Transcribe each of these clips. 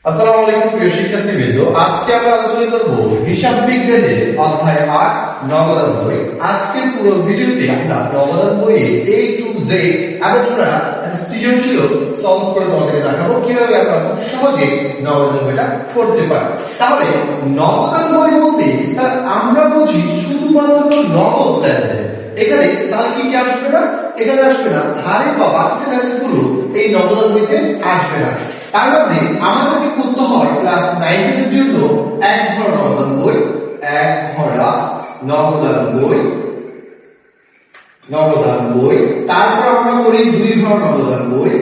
আসসালামু আলাইকুম প্রিয় শিক্ষার্থীবৃন্দ, আজকে আমরা আলোচনা করব হিসাব বিজ্ঞানের অধ্যায় ৮ নবদান বই। আজকের পুরো ভিডিওতে আমরা নবদান বইয়ে A to Z এবং আমরা সৃজনশীল সলভ করে তোমাদেরকে দেখাবো কিভাবে আমরা খুব সহজে নবদান বইটা করতে পারি। তাহলে নবদান বই বলতে স্যার আমরা বুঝি শুধুমাত্র নগদ লেনদেন। এখানে তাহলে কি কি আসবে না? এখানে আসবে না ধারে বা বাকি লেনদেনগুলো এই নবদান বইতে আসবে না। তার মধ্যে আমাদেরকে করতে হয় ক্লাস 9 এর জন্য এক ঘর নবদান বই, এক ঘরা নবদান বই, তারপর আমরা করি দুই ঘর নবদান বই,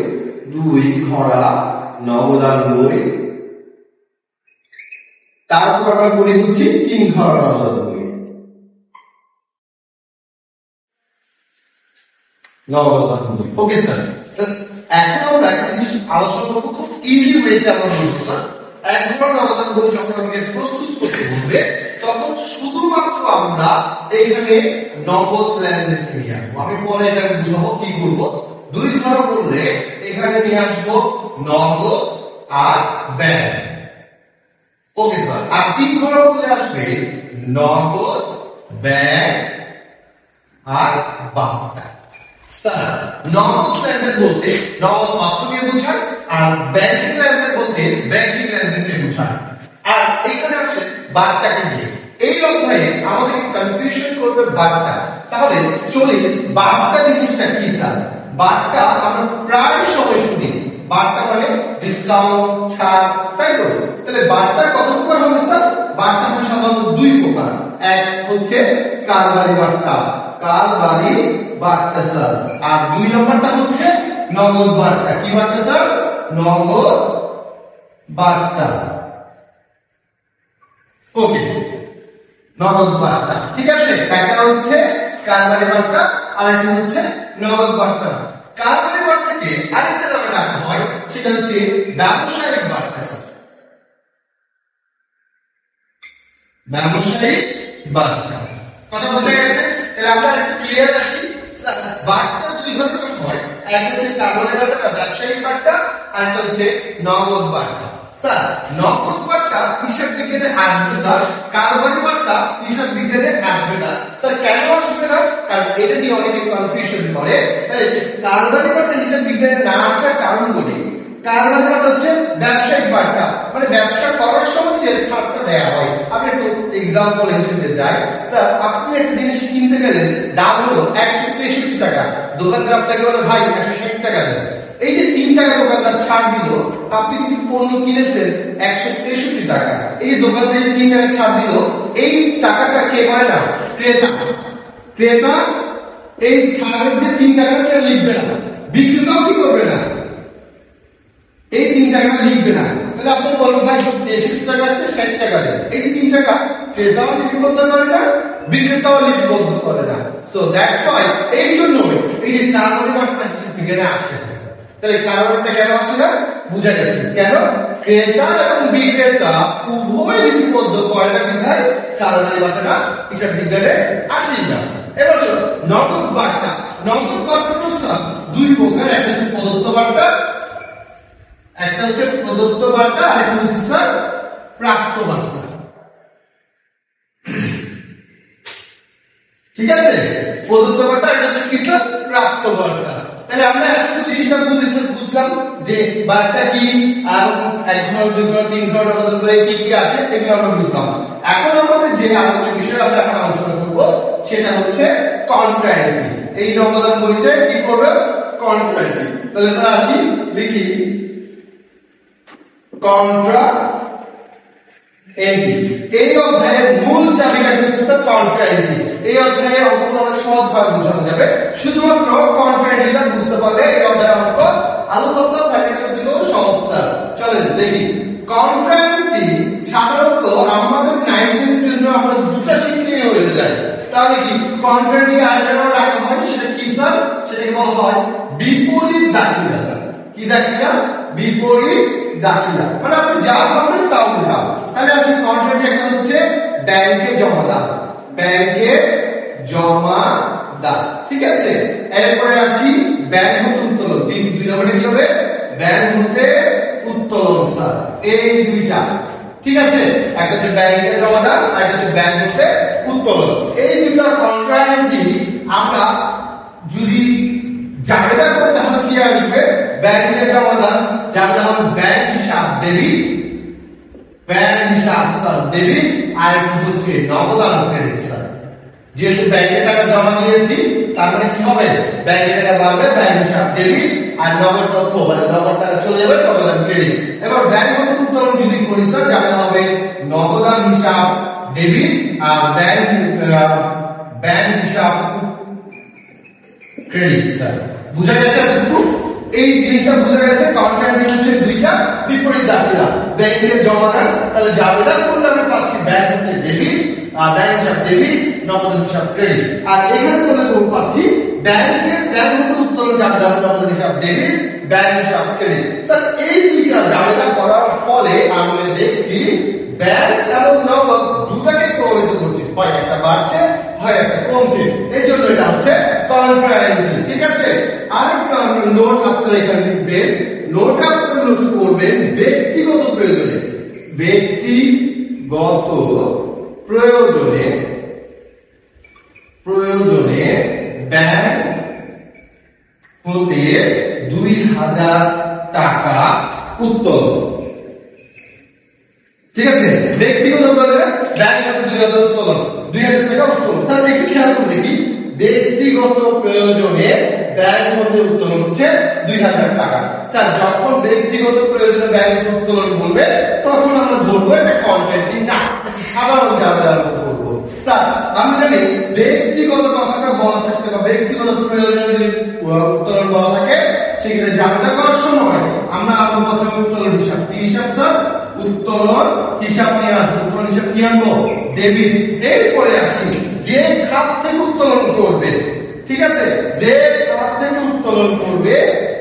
দুই ঘরা নবদান বই, তারপর আমরা করি হচ্ছে তিন ঘর নবদান বই। ওকে স্যার, এখন আমরা একটা জিনিস আলোচনা করবো খুব ইজি ওয়েতে। আমরা বলবো স্যার এক ঘর নবদান বই যখন আমাকে প্রস্তুত করতে হবে তখন শুধুমাত্র আমরা এখানে নগদ লেনদেন নিয়ে আসবো। আমি পরে এটাকে বুঝাবো কি করবো। দুই ঘর করলে এখানে নিয়ে আসবো নগদ আর ব্যয়। ওকে স্যার, আর তিন ঘর করলে আসবে নগদ, ব্যয় আর বাকিটা। স্যার নগদ লেনদেন বলতে নগদ অর্থকে বোঝায়, আর ব্যাংকিং লেনদেন বলতে ব্যাংকিং লেনদেনকে বোঝায়। আর এখানে আছে বার্তাকে নিয়ে। এই অধ্যায়ে আমাদের কনফিউশন করবে বার্তা। তাহলে চলি বার্তা জিনিসটা কি স্যার? বার্তা আমরা প্রায় সময় শুনি, বার্তা মানে ডিসকাউন্ট, ছাড়, তাই তো? তাহলে বার্তা কত প্রকার হবে স্যার? বার্তা হয় সাধারণত দুই প্রকার। এক হচ্ছে কারবারি বার্তা, কারবারি বার্তা স্যার। আর দুই নম্বরটা হচ্ছে নগদ বার্তা। কি বার্তা স্যার? নগদ বার্তা। ওকে, নগদ বার্তা, ঠিক আছে। একটা হচ্ছে কারবারি বার্তা আর একটা হচ্ছে নগদ বার্তা। কারবারি বার্তাকে আরেকটা নামে ডাকা হয়, সেটা হচ্ছে ব্যবসায়িক বার্তা স্যার। ব্যবসায়িক বার্তা, কথা বোঝা গেছে? তাহলে আমরা একটু ক্লিয়ার আসি। বার্তা দুই ধরনের হয়, একটা হচ্ছে কারবারি বার্তা বা ব্যবসায়িক বার্তা, আর একটা হচ্ছে নগদ বার্তা। স্যার নগদ বার্তা হিসাব বিজ্ঞানে আসবে স্যার, কারবারি বার্তা হিসাব বিজ্ঞানে আসবে না। স্যার কেন আসবে না? কারণ এটা নিয়ে অনেকে কনফিউশন করে। তাই কারবারি বার্তা হিসাব বিজ্ঞানে না আসার কারণ বলি। কারবারি বার্তা হচ্ছে ব্যবসায়িক বার্তা, মানে ব্যবসা করার সময় যে ছাড়টা দেয়া হয়। আমি একটু এক্সাম্পল হিসেবে যাই। স্যার আপনি একটা জিনিস কিনতে গেলেন, দাম হলো 163 টাকা, দোকানদার আপনাকে বলে ভাই 160 টাকা দেন। এই যে 3 টাকা দোকানদার ছাড় দিল, আপনি কিন্তু পণ্য কিনেছেন 163 টাকা। এই যে দোকানদার 3 টাকা ছাড় দিল, এই টাকাটা কে করে না? ক্রেতা। ক্রেতা এই ছাড়ের যে 3 টাকা সেটা লিখবে না, বিক্রেতাও কি করবে না? এই 3 টাকা লিখবে না। তাহলে আপনি বলবেন ভাই 63 টাকা আছে, 60 টাকা দেন। এই 3 টাকা ক্রেতাও লিপিবদ্ধ করে না, বিক্রেতাও লিপিবদ্ধ করে না। সো দ্যাটস হোয়াই এই জন্য এই যে কারবারি বার্তা হিসাব বিজ্ঞানে আসে। তাহলে কারবারিটা কেন আসে না? বুঝা গেছে কেন? ক্রেতা এবং বিক্রেতা উভয় লিপিবদ্ধ করে না বিধায় কারবারি বার্তাটা হিসাব বিজ্ঞানে আসেই না। এবার নগদ বার্তা। নগদ বার্তা প্রস্তাব দুই প্রকার, একটা হচ্ছে প্রদত্ত বার্তা, একটা হচ্ছে প্রদত্ত বার্তা, আর একটা হচ্ছে স্যার প্রাপ্ত বার্তা। ঠিক আছে, প্রদত্ত বার্তা, এটা হচ্ছে কি স্যার? প্রাপ্ত বার্তা। তাহলে আমরা একটু জিনিসটা বুঝলাম যে বার্তা কি, আর এক ঘর, দুই ঘর, তিন ঘর নবদান বইয়ে কি কি আসে এগুলো আমরা বুঝলাম। এখন আমাদের যে আলোচ্য বিষয় আমরা এখন আলোচনা করব সেটা হচ্ছে কন্ট্রাক্টিং। এই নবদান বইতে কি করবে? কন্ট্রাক্টিং। তাহলে স্যার আসি, লিখি কন্ট্রাক্টিং। এই অধ্যায়ের মূল চাবিকাঠি হচ্ছে স্যার কন্ট্রাক্টিং। এই অধ্যায়ে অঙ্কগুলো অনেক সহজভাবে বোঝানো যাবে, শুধুমাত্র কন্ট্রাক্টিংটা বুঝতে পারলে এই অধ্যায়ের অঙ্ক আলু ভর্তা প্র্যাকটিক্যাল দিলেও সহজ স্যার। চলেন দেখি। কন্ট্রাক্টিং সাধারণত আমাদের 9 এর জন্য আমরা দুটো শিখলেই হয়ে যায়। তাহলে কি কন্ট্রাক্টিং আর যেটা রাখা হয় সেটা কি স্যার? সেটাকে বলা হয় বিপরীত দাখিলা স্যার। কি দাখিলা? বিপরীত দাখিলা, মানে আপনি যা ভাববেন তা উল্টাও। তাহলে আসলে কন্ট্রাক্ট একটা হচ্ছে ব্যাংকে জমা দাও, ব্যাংকে জমা দাও, ঠিক আছে। এরপরে আসি ব্যাংক হতে উত্তোলন। দুই নম্বরে কি হবে? ব্যাংক হতে উত্তোলন স্যার, এই দুইটা। ঠিক আছে, একটা হচ্ছে ব্যাংকে জমা দান আর একটা হচ্ছে ব্যাংক হতে উত্তোলন। এই দুটো কন্ট্রাক্টই আমরা যদি জাবেদা করে তাহলে কি আসবে? ব্যাংকে জমা দান, যার হবে ব্যাংক হিসাব ডেবিট, ব্যাংক হিসাব স্যার ডেবিট, আর একটু হচ্ছে নগদান ক্রেডিট স্যার। যেহেতু ব্যাংকে টাকা জমা দিয়েছি তার মানে কি হবে? ব্যাংকে টাকা বাড়বে, ব্যাংক হিসাব ডেবিট, আর নগদ তথ্য মানে নগদ টাকা চলে যাবে, নগদান ক্রেডিট। এবার ব্যাংক হতে উত্তোলন যদি করি স্যার, যাবে হবে নগদান হিসাব ডেবিট আর ব্যাংক হিসাব ক্রেডিট স্যার। বুঝা গেছে? এই জিনিসটা বুঝা গেছে। কন্ট্রাক্ট হচ্ছে দুইটা বিপরীত দাঁড়িয়ে ব্যাংকে জমা দেন, তাহলে জাবেদা করলে আমি পাচ্ছি ব্যাংক হতে ডেবিট, ব্যাংক হিসাব ডেবিট, নগদ হিসাব ক্রেডিট। আর এখানে বলে পাচ্ছি ব্যাংকে ব্যাংক হতে উত্তোলন জাবেদা, নগদ হিসাব ডেবিট, ব্যাংক হিসাব ক্রেডিট। স্যার এই দুইটা জাবেদা করার ফলে আমরা দেখছি ব্যাংক এবং নগদ দুটাকে প্রভাবিত করছে, হয় একটা বাড়ছে হয় একটা কমছে। এর জন্য এটা হচ্ছে কন্ট্রাক্ট। ঠিক আছে, আরেকটা নোট আপনারা এখানে লিখবেন। নোট আপনারা নোট করবেন ব্যক্তিগত প্রয়োজনে, ব্যক্তিগত প্রয়োজনে ব্যাংক হতে 2000 টাকা উত্তোলন। ঠিক আছে, ব্যক্তিগত প্রয়োজনে ব্যাংক হতে 2000 উত্তোলন, 2000 টাকা উত্তোলন। স্যার একটু খেয়াল করে দেখি, ব্যক্তিগত প্রয়োজনে ব্যাংক হতে উত্তোলন হচ্ছে 2000 টাকা। স্যার যখন ব্যক্তিগত প্রয়োজনে ব্যাংক হতে উত্তোলন বলবে তখন আমরা বলবো এটা কন্ট্রাক্টিং না, সাধারণ জাবেদার মতো বলবো। স্যার আমি জানি ব্যক্তিগত কথাটা বলা থাকতে বা ব্যক্তিগত প্রয়োজনে যদি উত্তোলন বলা থাকে সেক্ষেত্রে জাবেদা করার সময় আমরা প্রথমে উত্তোলন হিসাব কি হিসাব স্যার? উত্তোলন হিসাব নিয়ে আসবো। উত্তোলন হিসাব কি আনবো? ডেবিট। এরপরে আসি যে খাত থেকে উত্তোলন করবে, ঠিক আছে, যে খাত থেকে উত্তোলন করবে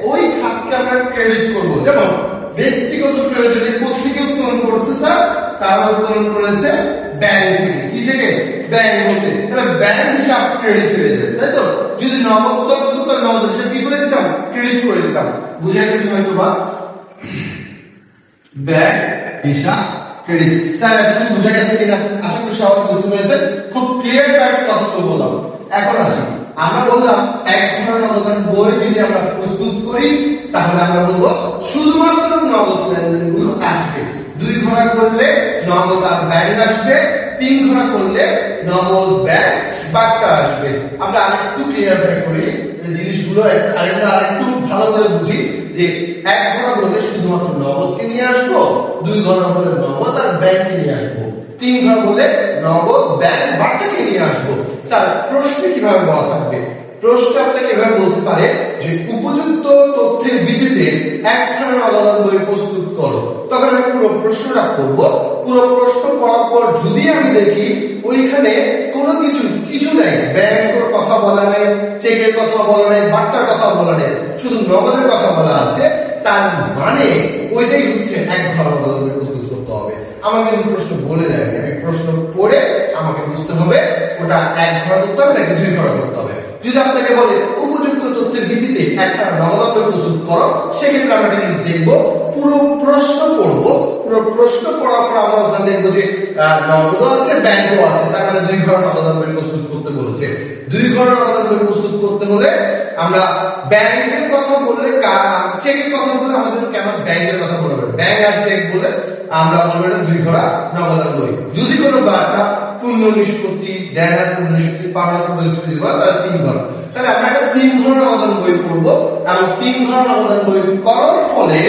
ওই খাতকে আমরা ক্রেডিট করব। যেমন ব্যক্তিগত প্রয়োজনে কোথেকে উত্তোলন করছে স্যার? তারা উত্তোলন করেছে ব্যাংক থেকে। কি থেকে? ব্যাংক হতে। তাহলে ব্যাংক হিসাব ক্রেডিট হয়ে যাবে, তাই তো? যদি নগদ তথ্য তো নগদ হিসাব কি করে দিতাম? ক্রেডিট করে দিতাম। বুঝে গেছে হয়তো বা? ব্যাংক হিসাব ক্রেডিট। স্যার এখন বুঝে গেছে কিনা? আশা করি সবাই বুঝতে পেরেছেন। খুব ক্লিয়ার কাট কথা তো বললাম। এখন আসি, আমরা বললাম এক ধরনের নগদ বই যদি আমরা প্রস্তুত করি তাহলে আমরা বলবো শুধুমাত্র নগদ লেনদেনগুলো আসবে। 2 ঘোড়া করলে নগদ আর ব্যাংক আসবে, 3 ঘোড়া করলে নগদ ব্যাংক বার্তা আসবে। আমরা আরেকটু ক্লিয়ার করি জিনিসগুলো, আরেকটু ভালো করে বুঝি যে 1 ঘোড়া বললে শুধুমাত্র নগদকে নিয়ে আসবো, 2 ঘোড়া বললে নগদ আর ব্যাংককে নিয়ে আসবো, 3 ঘোড়া বললে নগদ ব্যাংক বার্তাকে নিয়ে আসবো। স্যার প্রশ্নে কিভাবে বলা থাকবে? প্রশ্ন আপনাকে এভাবে বলতে পারে যে উপযুক্ত তথ্যের ভিত্তিতে একখানা নগদান বই প্রস্তুত করো। তখন আমি পুরো প্রশ্নটা করব। পুরো প্রশ্ন পড়ার পর যদি আমি দেখি ওইখানে কোনো কিছু নাই, ব্যাংকের কথা বলা নেই, চেকের কথা বলা নেই, বার্তার কথা বলা নেই, শুধু নগদের কথা বলা আছে, তার মানে ওইটাই হচ্ছে এক ঘোড়া নগদান বই প্রস্তুত করতে হবে। আমাকে কিন্তু প্রশ্ন বলে দেয়নি, আমি প্রশ্ন পড়ে আমাকে বুঝতে হবে ওটা 1 ঘোড়া করতে হবে নাকি 2 ঘোড়া করতে হবে। যদি আপনাকে বলে উপযুক্ত তথ্যের ভিত্তিতে একটা নগদান বই প্রস্তুত করো, সেক্ষেত্রে আমরা একটা জিনিস দেখবো, পুরো প্রশ্ন পড়বো। পুরো প্রশ্ন পড়ার পর আমরা ওখানে দেখবো যে নগদও আছে ব্যাংকও আছে, তার মানে 2 ঘোড়া নগদান বই প্রস্তুত করতে বলেছে। 2 ঘোড়া নগদান বই প্রস্তুত করতে হলে আমরা ব্যাংকের কথা বললে, চেকের কথা বলে আমাদের কেন ব্যাংকের কথা বলবে, ব্যাংক আর চেক বলে আমরা বলবো এটা 2 ঘোড়া নগদান বই। যদি কোনো বার্তা পূর্ণ নিষ্পত্তি, দেনার পূর্ণ নিষ্পত্তি, পাওনার পূর্ণ নিষ্পত্তি করে তাহলে 3 ঘোড়া। তাহলে আমরা একটা 3 ঘোড়া নগদান বই পড়বো এবং 3 ঘোড়া নগদান বই করার ফলে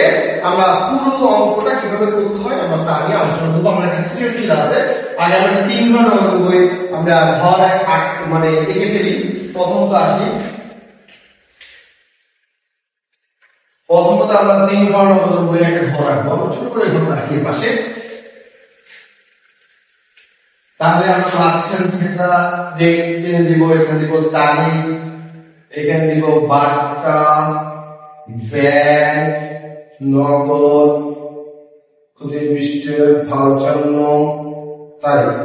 আমরা পুরো অঙ্কটা কিভাবে করতে হয় আমরা তা নিয়ে আলোচনা করবো। আমরা একটা সৃজনশীল আছে, আগে আমরা 3 ঘোড়া নগদান বই আমরা ঘর মানে এঁকে ফেলি। প্রথমত আসি, প্রথমত আমরা 3 ঘোড়া নগদান বই একটা ঘর আঁকবো, ছোট করে ঘর রাখি পাশে। তাহলে আমরা মাঝখান থেকে যে দিব, এখানে দিব তারিখ, এখানে দিব বার্তা, ব্যাংক, নগদ, ক্ষতির পৃষ্ঠের ভাউচার তারিখ।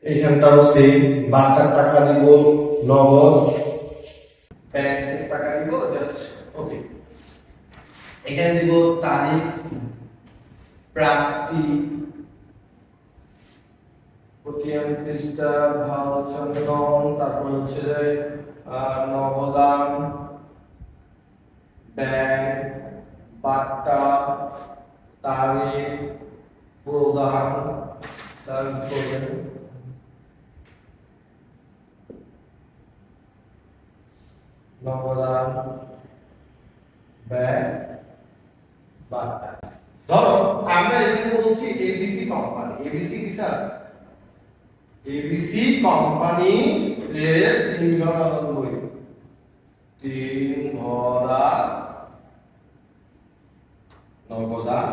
এখানটাও সেম, বার্তার টাকা দিব, নগদ, ব্যাংকের টাকা দিব, জাস্ট ওকে। এখানে দিব তারিখ, প্রাপ্তি, প্রতিয়ান পৃষ্ঠা, ভাউচার, তারপর হচ্ছে নবদান, ব্যাংক, বার্তা, তারিখ, প্রদান, তারপরে নবদান, ব্যাংক, বার্তা। ধরো আমরা এখানে বলছি এবিসি কোম্পানি। এবিসি কি স্যার? এবিসি কোম্পানি এর 3 ঘরা বই, 3 ঘরা নগদান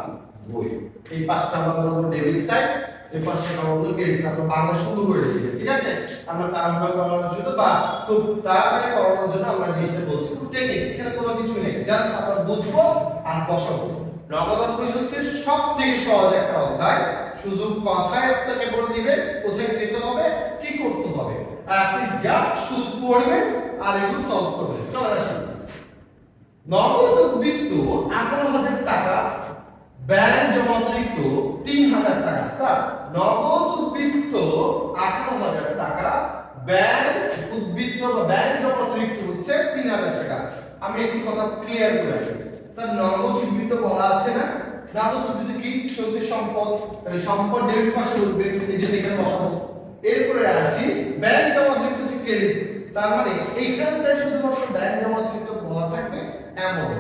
বই। এই পাঁচটা আমরা বলবো ডেবিট সাইড, এই পাঁচটা আমরা বলবো ক্রেডিট সাইড। আমরা বাংলা শুরু করে দিয়েছি, ঠিক আছে? আমরা তাড়াহুড়া করার জন্য বা খুব তাড়াতাড়ি করার জন্য আমরা জিনিসটা বলছি। খুব টেকনিক, এখানে কোনো কিছু নেই, জাস্ট আমরা বুঝবো আর বসাবো। নগদান বই হচ্ছে সবথেকে সহজ একটা অধ্যায়, শুধু কথায় আপনাকে বলে দিবে কোথায় যেতে হবে, কি করতে হবে, আর আপনি জাস্ট শুধু পড়বেন আর এগুলো সলভ করবেন। চলো আসি। নগদ উদ্বৃত্ত 18,000 টাকা, ব্যাংক জমা অতিরিক্ত 3,000 টাকা। স্যার নগদ উদ্বৃত্ত 18,000 টাকা, ব্যাংক উদ্বৃত্ত বা ব্যাংক জমা অতিরিক্ত হচ্ছে 3,000 টাকা। আমি একটু কথা ক্লিয়ার করে রাখি। স্যার নগদ উদ্বৃত্ত বলা আছে না? নগদ উদ্বৃত্ত কি? চলতি সম্পদ, সম্পদ ডেবিট পাশে উঠবে, এই যে এখানে বসাবো। এরপরে আসি ব্যাংক জমা অতিরিক্ত হচ্ছে ক্রেডিট। তার মানে এইখানটায় শুধুমাত্র ব্যাংক জমা অতিরিক্ত বলা থাকবে এমন।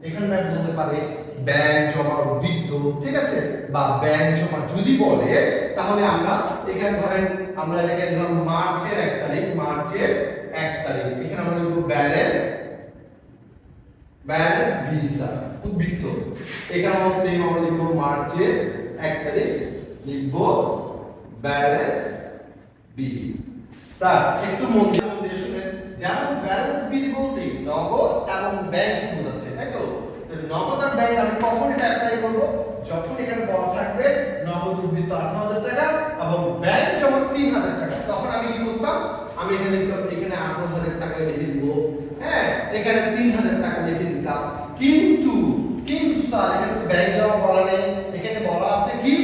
এখানটায় বলতে পারে ব্যাংক জমা উদ্বৃত্ত, ঠিক আছে? বা ব্যাংক জমা যদি বলে তাহলে আমরা এখানে ধরেন আমরা এটাকে ধরুন মার্চের 1 তারিখ, মার্চের 1 তারিখ এখানে আমরা লিখব ব্যালেন্স, ব্যালেন্স বিডি স্যার উদ্বৃত্ত। এখানে আমরা সেম আমরা লিখব মার্চের 1 তারিখ, লিখব ব্যালেন্স বিডি। স্যার একটু মন দিয়ে শুনেন, যেমন ব্যালেন্স বিল বলতে নগদ এবং ব্যাংক বোঝাচ্ছে, তাই তো? নগদ আর ব্যাংক আমি কখন এটা অ্যাপ্লাই করব? যখন এখানে বলা থাকবে নগদ উদ্বৃত্ত 18,000 টাকা এবং ব্যাংক জমা 3,000 টাকা, তখন আমি কি করতাম? আমি এখানে লিখতাম, এখানে 18,000 টাকা লিখে দিব, হ্যাঁ, এখানে 3,000 টাকা লিখে দিতাম। কিন্তু স্যার এখানে তো ব্যাংক জমা বলা নেই, এখানে বলা আছে কি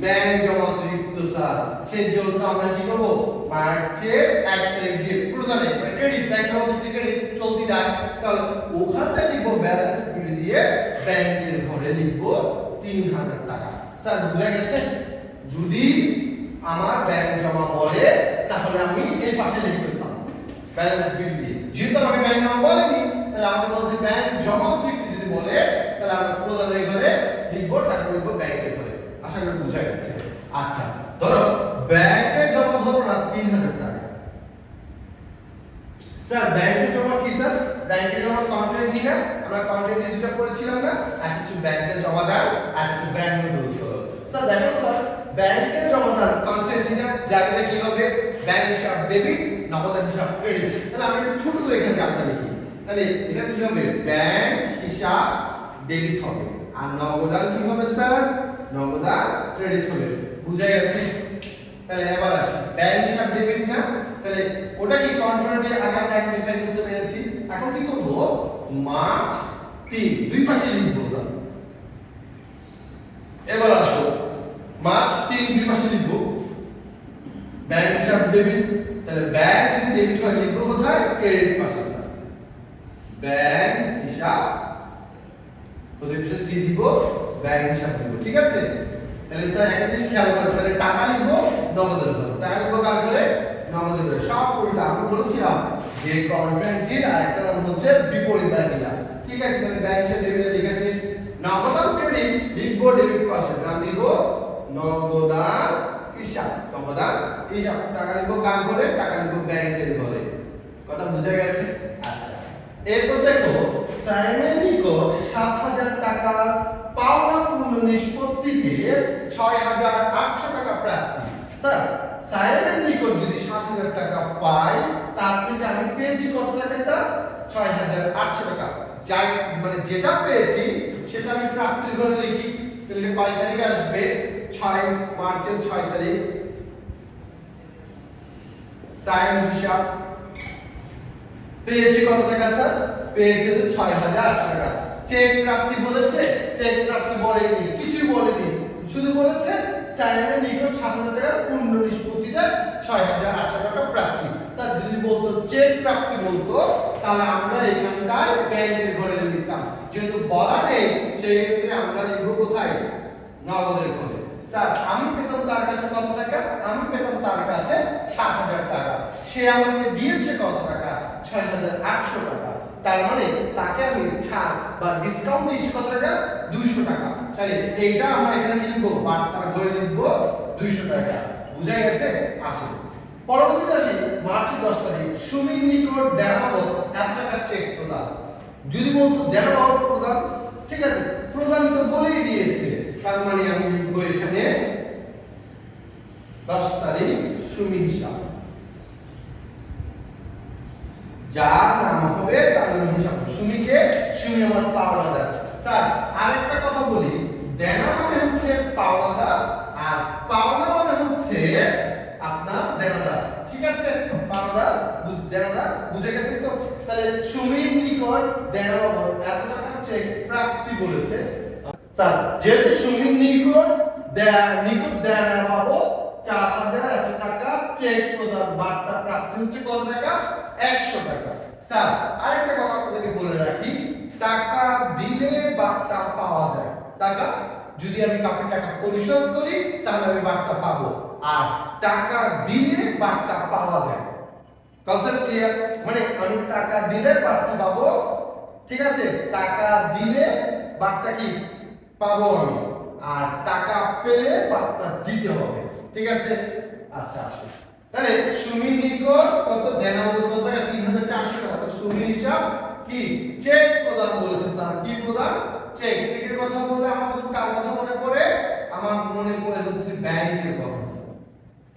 ব্যাংক জমা অতিরিক্ত স্যার। সেজন্য আমরা কি করব? মার্চের 1 তারিখ দিয়ে প্রদানে মানে ক্রেডিট, ব্যাংক জমা অতিরিক্ত ক্রেডিট চলতি দায়, তাহলে ওখানটা লিখব ব্যালেন্স বিল দিয়ে ব্যাংকের ঘরে লিখব 3,000 টাকা। স্যার বুঝা গেছে? যদি আমার ব্যাংক জমা বলে তাহলে আমি এই পাশে লিখে দিতাম ব্যালেন্স বিল দিয়ে। যেহেতু আমাকে ব্যাংক জমা বলেনি, তাহলে আমাকে বলছে ব্যাংক জমা অতিরিক্ত যদি বলে তাহলে আমরা প্রদানের ঘরে লিখব, টাকা লিখব ব্যাংকের ঘরে। আশা করি বুঝা গেছে। আচ্ছা ধরো ব্যাংকে জমা ধরো না 3,000 টাকা। স্যার ব্যাংকে জমা কি স্যার? ব্যাংকে জমা কন্ট্রাক্ট না? আমরা কন্ট্রাক্টে দুটো করেছিলাম না? এক কিছু ব্যাংকে জমা দান আর কিছু ব্যাংক নিয়ে হলো। স্যার দেখো স্যার ব্যাংকে জমা দান কন্ট্রাক্ট না, যাতে কি হবে? ব্যাংক হিসাব ডেবিট, নগদ হিসাব ক্রেডিট। তাহলে আমি একটু ছোট করে এখানে আপনি লিখি, তাহলে এটা কি হবে? ব্যাংক হিসাব ডেবিট হবে আর নগদান কি হবে স্যার? নগদান ক্রেডিট হবে। বুঝা গেছে? তাহলে এবার আসি ব্যাংক হিসাব ডেবিট না, তাহলে ওটা কি কন্ট্রাক্টে আগে আমরা আইডেন্টিফাই করতে পেরেছি। এখন কি করব? মার্চ 3 দুই পাশে লিখব স্যার। এবার আসো মার্চ 3 দুই পাশে লিখব ব্যাংক হিসাব ডেবিট। তাহলে ব্যাংক যদি ডেবিট হয় লিখব কোথায়? ক্রেডিট পাশে স্যার। ব্যাংক হিসাব ওদের পিছে সি দিব, ব্যাংক হিসাব দিব, ঠিক আছে? তাহলে স্যার একটা জিনিস খেয়াল করেন, তাহলে টাকা লিখবো নগদের ঘরে, টাকা লিখবো কার ঘরে? নগদের ঘরে। সব উল্টা আমি বলেছিলাম যে কন্ট্রাক্টের আরেকটা নাম হচ্ছে বিপরীত দায়িত্ব, ঠিক আছে? তাহলে ব্যাংক হিসাব ডেবিটে লিখে শেষ। নগদান ক্রেডিট লিখবো ডেবিট পাশে, নাম দিব নগদান হিসাব, নগদান হিসাব। টাকা লিখবো কার ঘরে? টাকা লিখবো ব্যাংকের ঘরে। কথা বুঝা গেছে? আচ্ছা এরপর দেখো সাইমন নিকট 7,000 টাকা পাওনা পূর্ণ নিষ্পত্তিতে 6,800 টাকা প্রাপ্তি। স্যার সাইমন নিকট যদি 7,000 টাকা পাই, তার থেকে আমি পেয়েছি কত টাকা স্যার? 6,800 টাকা। যাই মানে যেটা পেয়েছি সেটা আমি প্রাপ্তির ঘরে লিখি। তাহলে কয় তারিখে আসবে? 6 মার্চের 6 তারিখ। সাইন হিসাব পেয়েছি কত টাকা স্যার? পেয়েছি তো 6,800 টাকা। চেক প্রাপ্তি বলেছে? চেক প্রাপ্তি বলেনি, কিছুই বলেনি, শুধু বলেছে স্যারের নিকট ৭০০০ টাকার পূর্ণ নিষ্পত্তিতে ৬৮০০ টাকা প্রাপ্তি। স্যার যদি বলতো চেক প্রাপ্তি বলতো তাহলে আমরা এখানটায় ব্যাংকের ঘরে লিখতাম, যেহেতু বলা নেই সেই ক্ষেত্রে আমরা লিখবো কোথায়? নগদের ঘরে। স্যার আমি পেতাম তার কাছে কত টাকা? আমি পেতাম তার কাছে ৭০০০ টাকা, সে আমাকে দিয়েছে কত টাকা? ৬৮০০ টাকা। তার মানে তাকে আমি ছাড় বা ডিসকাউন্ট দিয়েছি কত টাকা? 200 টাকা। তাহলে এইটা আমরা এখানে লিখবো, বার্তার ঘরে লিখবো 200 টাকা। বুঝা গেছে? আসুন পরবর্তীতে আসি। মার্চ 10 তারিখ সুমির নিকট দেনা বাবদ 1 টাকা চেক প্রদান। যদি বলতো দেনা বাবদ প্রদান, ঠিক আছে, প্রদান তো বলেই দিয়েছে, তার মানে আমি লিখবো এখানে 10 তারিখ সুমি হিসাব, যার নাম হবে তার নাম হিসাব। সুমিকে, সুমি আমার পাওনাদার। স্যার আরেকটা কথা বলি, দেনা মানে হচ্ছে পাওনাদার আর পাওনা মানে হচ্ছে আপনার দেনাদার। ঠিক আছে, পাওনাদার দেনাদার বুঝে গেছে তো? তাহলে সুমির নিকট দেনা বাবদ 1 টাকা চেক প্রাপ্তি বলেছে। স্যার যেহেতু সুমির নিকট দেনা বাবদ ৪০০০ টাকা চেক প্রদান, বার্তা প্রাপ্তি হচ্ছে কত টাকা? 100 টাকা। স্যার আরেকটা কথা আপনাদেরকে বলে রাখি, টাকা দিলে বার্তা পাওয়া যায়। টাকা যদি আমি কাউকে টাকা পরিশোধ করি তাহলে আমি বার্তা পাবো, আর টাকা দিলে বার্তা পাওয়া যায়। Concept clear? মানে আমি টাকা দিলে বার্তা পাবো, ঠিক আছে, টাকা দিলে বার্তা কি পাবো আমি, আর টাকা পেলে বার্তা দিতে হবে। ঠিক আছে, আচ্ছা আসে। তাহলে সুমির নিকট কত দেনা বাবদ কত টাকা? ৩৪০০ টাকা। সুমির হিসাব কি? চেক প্রদান বলেছে। স্যার কি প্রদান? চেক। চেকের কথা বললে আমাদের কার কথা মনে পড়ে? আমার মনে পড়ে হচ্ছে ব্যাংকের কথা।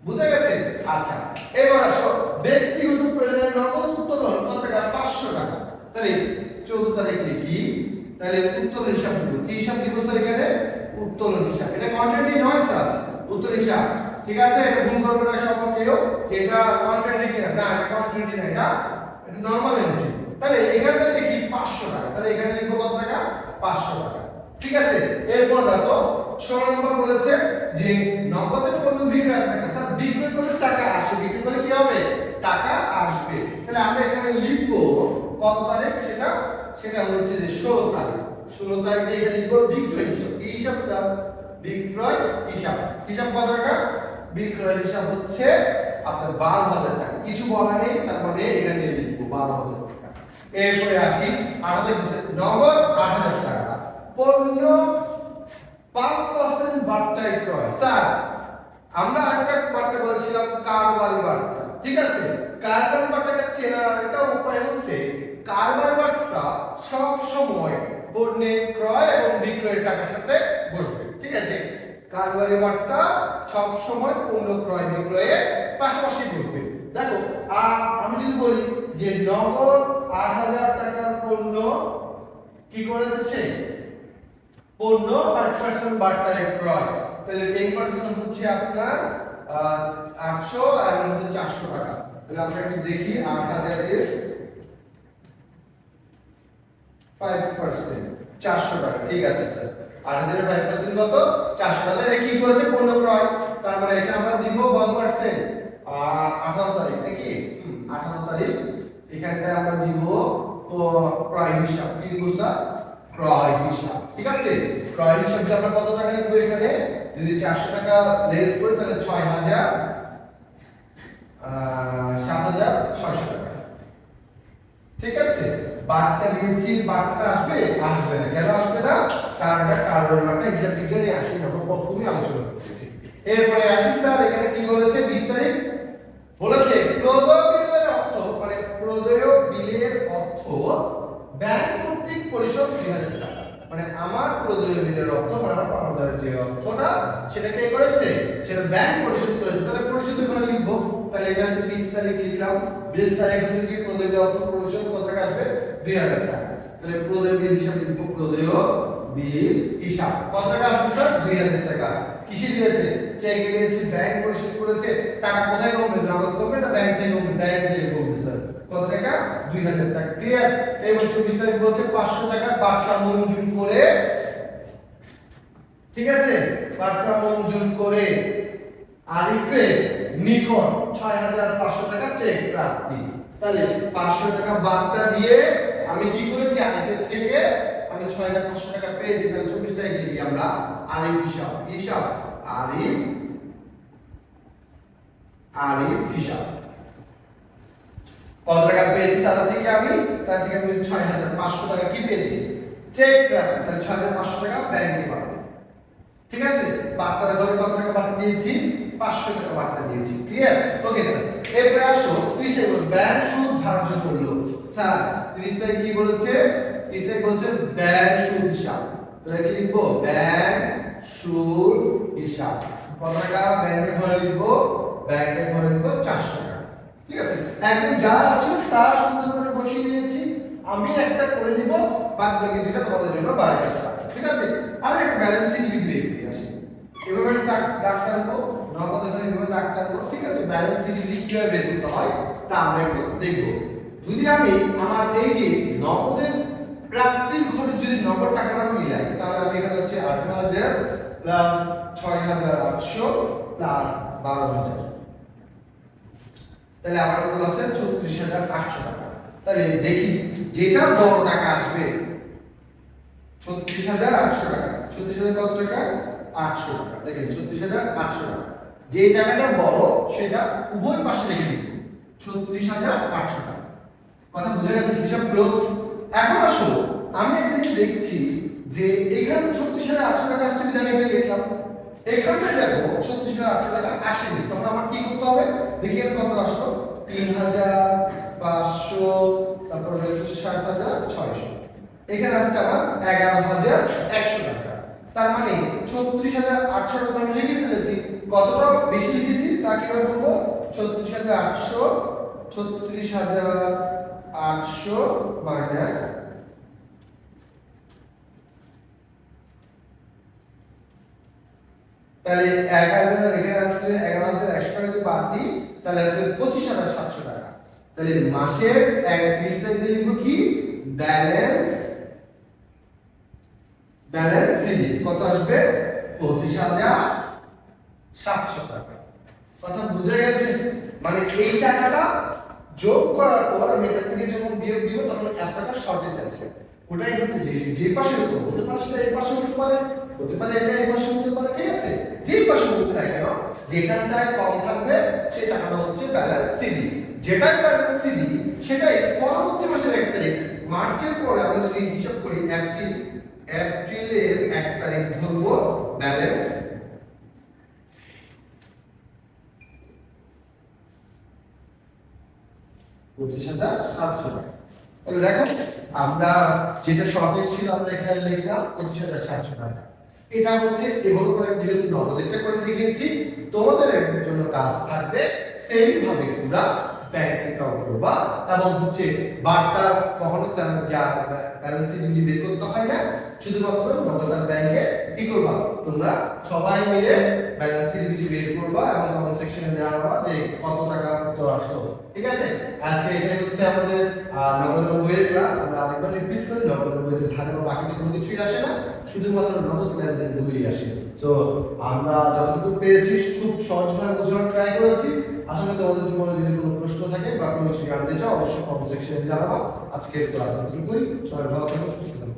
বুঝা গেছে? আচ্ছা এবার আসো ব্যক্তিগত প্রয়োজনে নগদ উত্তোলন কত টাকা? ৫০০ টাকা। তাহলে 14 তারিখ লিখি, তাহলে উত্তোলন হিসাব দিব। কি হিসাব দিব স্যার এখানে? উত্তোলন হিসাব। এটা কন্ট্রাক্টই নয় স্যার, উত্তোলন হিসাব। ঠিক আছে, এটা ভুল করবে না সব কেউ যে এটা কন্ট্রাক্টই কিনা। না, এটা কন্ট্রাক্টই না, এটা নরমাল এন্ট্রি। তাহলে এখানে দেখি ৫০০ টাকা, তাহলে এখানে লিখবো কত টাকা? ৫০০ টাকা। ঠিক আছে, এরপর দেখো 16 নম্বর বলেছে যে নগদের পণ্য বিক্রয় টাকা। স্যার বিক্রয় করলে টাকা আসে, বিক্রয় করলে কি হবে? টাকা আসবে। তাহলে আমরা এখানে লিখবো কত তারিখ? সেটা হচ্ছে যে 16 তারিখ। 16 তারিখ দিয়ে এখানে লিখবো বিক্রয় হিসাব। কি হিসাব স্যার? বিক্রয় হিসাব। হিসাব কত টাকা? বিক্রয় হিসাব হচ্ছে আপনার ১২,০০০ টাকা। কিছু বলা নেই, তার মানে এখানে লিখবো ১২,০০০ টাকা। এরপরে আসি 8 নগদ ৮,০০০ টাকা পণ্য 5% বার্তায় ক্রয়। স্যার আমরা আরেকটা বার্তা বলেছিলাম কারবারি বার্তা। ঠিক আছে, কারবারি বার্তাকে চেনার আরেকটা উপায় হচ্ছে কারবারি বার্তা সব সময় পণ্যের ক্রয় এবং বিক্রয়ের টাকার সাথে বসবে। ঠিক আছে, কারবারি বার্তা সব সময় পণ্য ক্রয় বিক্রয়ের পাশাপাশি বসবে। দেখো আমি যদি বলি যে নগদ ৮,০০০ টাকার পণ্য কি করেছে? পণ্য 5% বার্তায় ক্রয়। তাহলে 10% হচ্ছে আপনার 800 আর হচ্ছে 400 টাকা। তাহলে আমরা একটু দেখি 8,০০০ এর 5% 400 টাকা। ঠিক আছে স্যার, 8,০০০ এর 5% কত? 400 টাকা। এটা কি করেছে? পণ্য ক্রয়। তার মানে এটা আমরা দিব কত পার্সেন্ট? 18 তারিখ নাকি? 18 তারিখ। এখানটা আমরা দিব ক্রয় হিসাব। কি দিব স্যার? ক্রয় হিসাব। ঠিক আছে, ক্রয় হিসাবে আমরা কত টাকা লিখবো এখানে? যদি 400 টাকা লেস করি তাহলে 7,600 টাকা। ঠিক আছে, বারটা দিয়েছি, বারটা আসবে? আসবে না। কেন আসবে না? কারণ এটা কার্বন বারটা হিসাব বিজ্ঞানে আসে না, আমরা প্রথমে আলোচনা করেছি। এরপরে আসি স্যার, এখানে কি বলেছে? 20 তারিখ বলেছে প্রদেয় বিলের অর্থ, মানে প্রদেয় বিলের অর্থ ব্যাংক কর্তৃক পরিশোধ ২০০০ টাকা। মানে আমার প্রদেয় বিলের অর্থ, মানে আমার পাওনাদারের যে অর্থটা সেটা কে করেছে? সেটা ব্যাংক পরিশোধ করেছে। তাহলে পরিশোধ করে লিখবো। তাহলে এটা হচ্ছে 20 তারিখ লিখলাম। 20 তারিখ হচ্ছে কি? প্রদেয় বিলের অর্থ পরিশোধ কত টাকা আসবে? ২০০০ টাকা। তাহলে প্রদেয় বিল হিসাব লিখবো, প্রদেয় বিল হিসাব কত টাকা আসবে স্যার? ২০০০ টাকা। কিসে দিয়েছে? চেকে দিয়েছে, ব্যাংক পরিশোধ করেছে। টাকা কোথায় কমবে? নগদ কমবে না ব্যাংক থেকে কমবে? ব্যাংক থেকে কমবে স্যার। কত টাকা 2000 টাকা ক্লিয়ার এবং 24 তারিখ বলছে 500 টাকা বার্তা মঞ্জুর করে ঠিক আছে বার্তা মঞ্জুর করে আরিফের নিকট 6500 টাকা চেক প্রাপ্তি তাহলে 500 টাকা বার্তা দিয়ে আমি কি করেছি আরিফের থেকে আমি 6500 টাকা পেয়েছি তাহলে 24 তারিখ লিখি আমরা আরিফ হিসাব আরিফ হিসাব কত টাকা পেয়েছি তার থেকে আমি 6500 টাকা কি পেয়েছি চেক প্রাপ্তি তাহলে 6500 টাকা ব্যাংকে পাবো ঠিক আছে বার্তার ঘরে কত টাকা বার্তা দিয়েছি 500 টাকা বার্তা দিয়েছি ক্লিয়ার ওকে স্যার এরপরে আসো 30 এর ব্যাংক সুদ ধার্য করলো স্যার 30 তারিখ কি বলেছে 30 তারিখ বলেছে ব্যাংক সুদ হিসাব তাহলে কি লিখবো ব্যাংক সুদ হিসাব কত টাকা ব্যাংকের ঘরে লিখবো 400 টাকা ঠিক আছে একদম যা আছে তা সুন্দর করে বসিয়ে দিয়েছি আমি একটা করে দিব বাকি দুটো তোমাদের জন্য বাড়িতে আসা ঠিক আছে আমি একটা ব্যালেন্স শিট লিখে দিয়ে আসি এভাবে দাগ টানবো নগদের ধরে এভাবে দাগ টানবো ঠিক আছে ব্যালেন্স শিট কিভাবে বের করতে হয় তা আমরা একটু দেখব যদি আমি আমার এই যে নগদের প্রাপ্তির ঘরে যদি নগদ টাকাটা মিলাই তাহলে আমি এখানে হচ্ছে 18000 প্লাস 6800 প্লাস 12000 তাহলে আমার টোটাল আছে 36800 টাকা তাহলে দেখি যেটা বড় টাকা আসবে 36800 টাকা 36000 কত টাকা 800 টাকা দেখেন 36800 টাকা যে টাকাটা বড় সেটা উভয় পাশে লিখে দিব 36800 টাকা কথা বুঝা গেছে হিসাব ক্লোজ এখন আসো আমি একটা জিনিস দেখছি যে এখানে 36800 টাকা আসছে আমি এটা লিখলাম এখানে দেখো 36800 টাকা আসেনি তখন আমার কি করতে হবে দেখি কত আসলো 3500 তারপর রয়েছে 7600 এখানে আসছে আমার 11100 টাকা তার মানে 36800 টাকা আমি লিখে ফেলেছি কতটা বেশি লিখেছি তা কিভাবে বলবো 36800 মাইনাস তাহলে 11000 এখানে আসছে 11100 টাকা যদি বাদ দিই তাহলে হচ্ছে 25700 টাকা তাহলে মাসের 31 তারিখে লিখব কি ব্যালেন্স সিডি কত আসবে 25700 টাকা কথা বুঝা গেছে মানে এই টাকাটা যোগ করার পর আমি এটা থেকে যখন বিয়োগ দিব তখন 1 টাকা শর্টেজ আছে ওটাই হচ্ছে যে পাশে হতে পারে সেটা এই পাশে হতে পারে এটা এই পাশে হতে পারে ঠিক আছে যে পাশে হতে থাকে কেন যেখানটায় কম থাকবে সেই টাকাটা হচ্ছে ব্যালেন্স সিডি যেটাই ব্যালেন্স সিডি সেটাই পরবর্তী মাসের 1 তারিখ মার্চের পরে আমরা যদি হিসাব করি এপ্রিলের 1 তারিখ ধরবো ব্যালেন্স $25700 টাকা তাহলে দেখো আমরা যেটা শর্টেজ ছিল আমরা এখানে লিখলাম 25700 টাকা এটা হচ্ছে এভাবে করে যেহেতু নগদেরটা করে দেখিয়েছি তোমাদের জন্য কাজ থাকবে সেম ভাবে তোমরা ব্যাংকটাও করবা এবং হচ্ছে বার্তা কখনো ব্যালেন্স শিট বের করতে হয় না শুধুমাত্র নগদান ব্যাংকে কি করবা তোমরা সবাই মিলে ব্যালেন্স শিট বের করবা এবং কমেন্ট সেকশনে জানাবা যে কত টাকা উত্তর আসলো ঠিক আছে আজকে এটাই হচ্ছে আমাদের নগদান বইয়ের ক্লাস আমরা আরেকবার রিপিট করি নগদান বইতে ধারে বা বাকিতে কোনো কিছুই আসে না শুধুমাত্র নগদ লেনদেন বই আসে সো আমরা যতটুকু পেরেছি খুব সহজভাবে বোঝানোর ট্রাই করেছি আসলে তোমাদের মনে যদি কোনো প্রশ্ন থাকে বা কোনো কিছু জানতে চাও অবশ্যই কমেন্ট সেকশনে জানাবা আজকের ক্লাস এতটুকুই সবাই ভালো থাকো সুস্থ থাকো